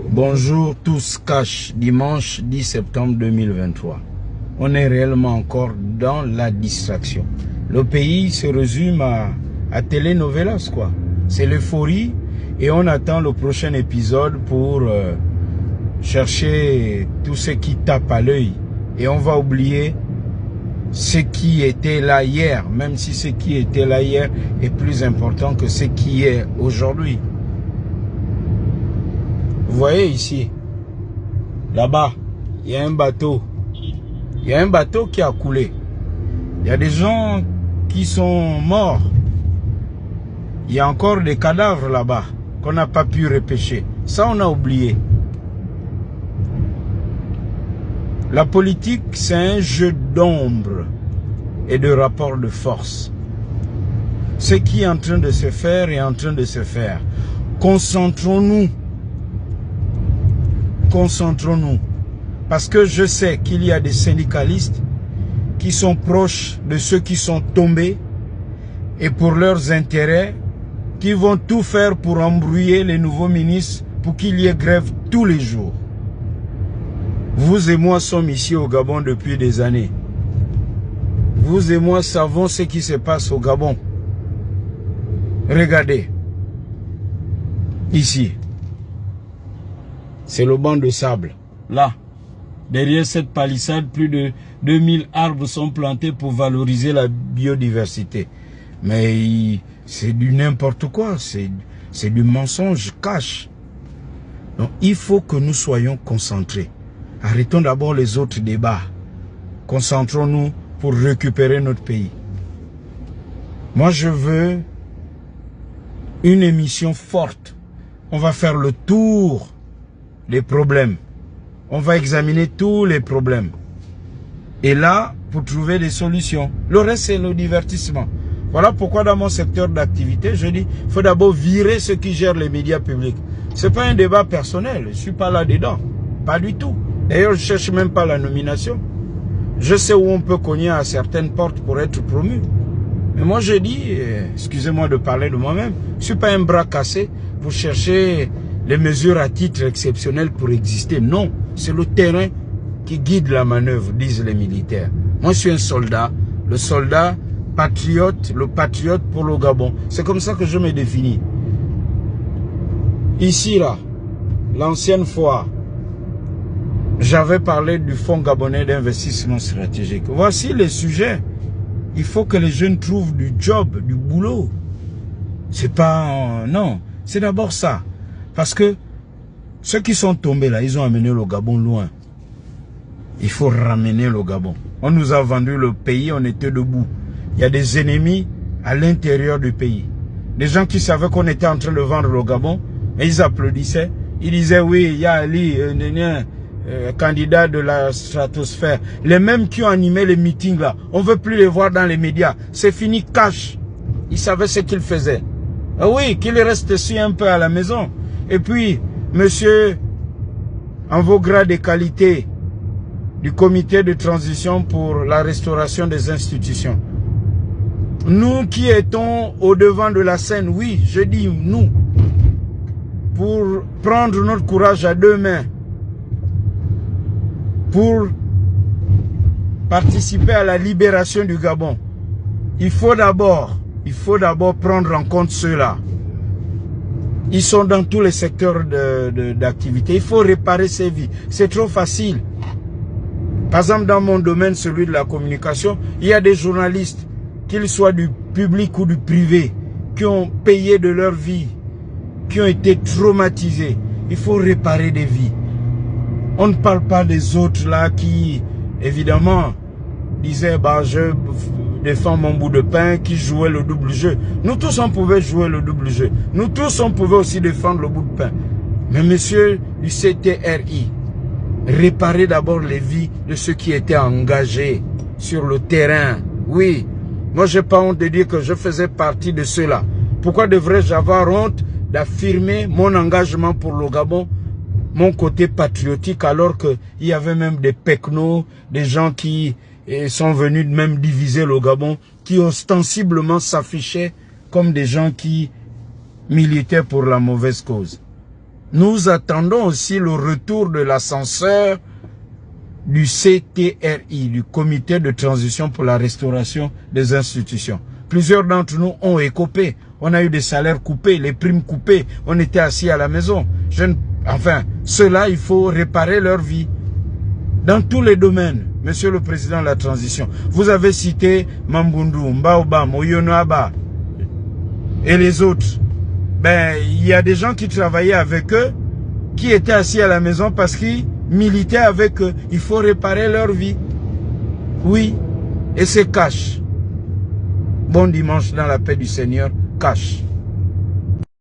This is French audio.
Bonjour tous, Cash, dimanche 10 septembre 2023. On est réellement encore dans la distraction. Le pays se résume à telenovelas, quoi. C'est l'euphorie et on attend le prochain épisode pour chercher tout ce qui tape à l'œil. Et on va oublier ce qui était là hier, même si ce qui était là hier est plus important que ce qui est aujourd'hui. Vous voyez ici, là-bas, il y a un bateau. Il y a un bateau qui a coulé. Il y a des gens qui sont morts. Il y a encore des cadavres là-bas qu'on n'a pas pu repêcher. Ça, on a oublié. La politique, c'est un jeu d'ombre et de rapport de force. Ce qui est en train de se faire est en train de se faire. Concentrons-nous. Concentrons-nous. Parce que je sais qu'il y a des syndicalistes qui sont proches de ceux qui sont tombés et pour leurs intérêts, qui vont tout faire pour embrouiller les nouveaux ministres pour qu'il y ait grève tous les jours. Vous et moi sommes ici au Gabon depuis des années. Vous et moi savons ce qui se passe au Gabon. Regardez. Ici. C'est le banc de sable. Là, derrière cette palissade, plus de 2000 arbres sont plantés pour valoriser la biodiversité. Mais c'est du n'importe quoi, c'est du mensonge cash. Donc il faut que nous soyons concentrés. Arrêtons d'abord les autres débats. Concentrons-nous pour récupérer notre pays. Moi je veux une émission forte. On va faire le tour des problèmes. On va examiner tous les problèmes. Et là, pour trouver des solutions. Le reste, c'est le divertissement. Voilà pourquoi dans mon secteur d'activité, je dis, il faut d'abord virer ceux qui gèrent les médias publics. Ce n'est pas un débat personnel. Je ne suis pas là-dedans. Pas du tout. D'ailleurs, je ne cherche même pas la nomination. Je sais où on peut cogner à certaines portes pour être promu. Mais moi, je dis, excusez-moi de parler de moi-même, je ne suis pas un bras cassé pour chercher les mesures à titre exceptionnel pour exister. Non, c'est le terrain qui guide la manœuvre, disent les militaires. Moi, je suis un soldat, le soldat patriote, le patriote pour le Gabon. C'est comme ça que je me définis. Ici, là, l'ancienne fois, j'avais parlé du Fonds gabonais d'investissement stratégique. Voici les sujets. Il faut que les jeunes trouvent du job, du boulot. C'est pas... non, c'est d'abord ça. Parce que ceux qui sont tombés là, ils ont amené le Gabon loin. Il faut ramener le Gabon. On nous a vendu le pays, on était debout. Il y a des ennemis à l'intérieur du pays. Des gens qui savaient qu'on était en train de vendre le Gabon, et ils applaudissaient. Ils disaient, oui, il y a Ali, candidat de la stratosphère. Les mêmes qui ont animé les meetings là, on ne veut plus les voir dans les médias. C'est fini, cash. Ils savaient ce qu'ils faisaient. Ah oui, qu'ils restent ici un peu à la maison. Et puis, monsieur, en vos grades et qualités du comité de transition pour la restauration des institutions, nous qui étions au devant de la scène, oui, je dis nous, pour prendre notre courage à deux mains, pour participer à la libération du Gabon, il faut d'abord prendre en compte ceux-là. Ils sont dans tous les secteurs d'activité. Il faut réparer ces vies. C'est trop facile. Par exemple, dans mon domaine, celui de la communication, il y a des journalistes, qu'ils soient du public ou du privé, qui ont payé de leur vie, qui ont été traumatisés. Il faut réparer des vies. On ne parle pas des autres là qui, évidemment, disaient, bah, je défends mon bout de pain, qui jouait le double jeu. Nous tous, on pouvait jouer le double jeu. Nous tous, on pouvait aussi défendre le bout de pain. Mais monsieur du CTRI, réparez d'abord les vies de ceux qui étaient engagés sur le terrain. Oui, moi, j'ai pas honte de dire que je faisais partie de ceux-là. Pourquoi devrais-je avoir honte d'affirmer mon engagement pour le Gabon, mon côté patriotique, alors qu'il y avait même des pecnos, des gens qui sont venus même diviser le Gabon, qui ostensiblement s'affichaient comme des gens qui militaient pour la mauvaise cause. Nous attendons aussi le retour de l'ascenseur du CTRI, du Comité de transition pour la restauration des institutions. Plusieurs d'entre nous ont écopé. On a eu des salaires coupés, les primes coupées. On était assis à la maison. Enfin, ceux-là, il faut réparer leur vie. Dans tous les domaines, Monsieur le Président de la Transition, vous avez cité Mambundu, Mbaoba, Moyonoaba et les autres. Ben, il y a des gens qui travaillaient avec eux, qui étaient assis à la maison parce qu'ils militaient avec eux. Il faut réparer leur vie. Oui, et c'est cash. Bon dimanche dans la paix du Seigneur, cash.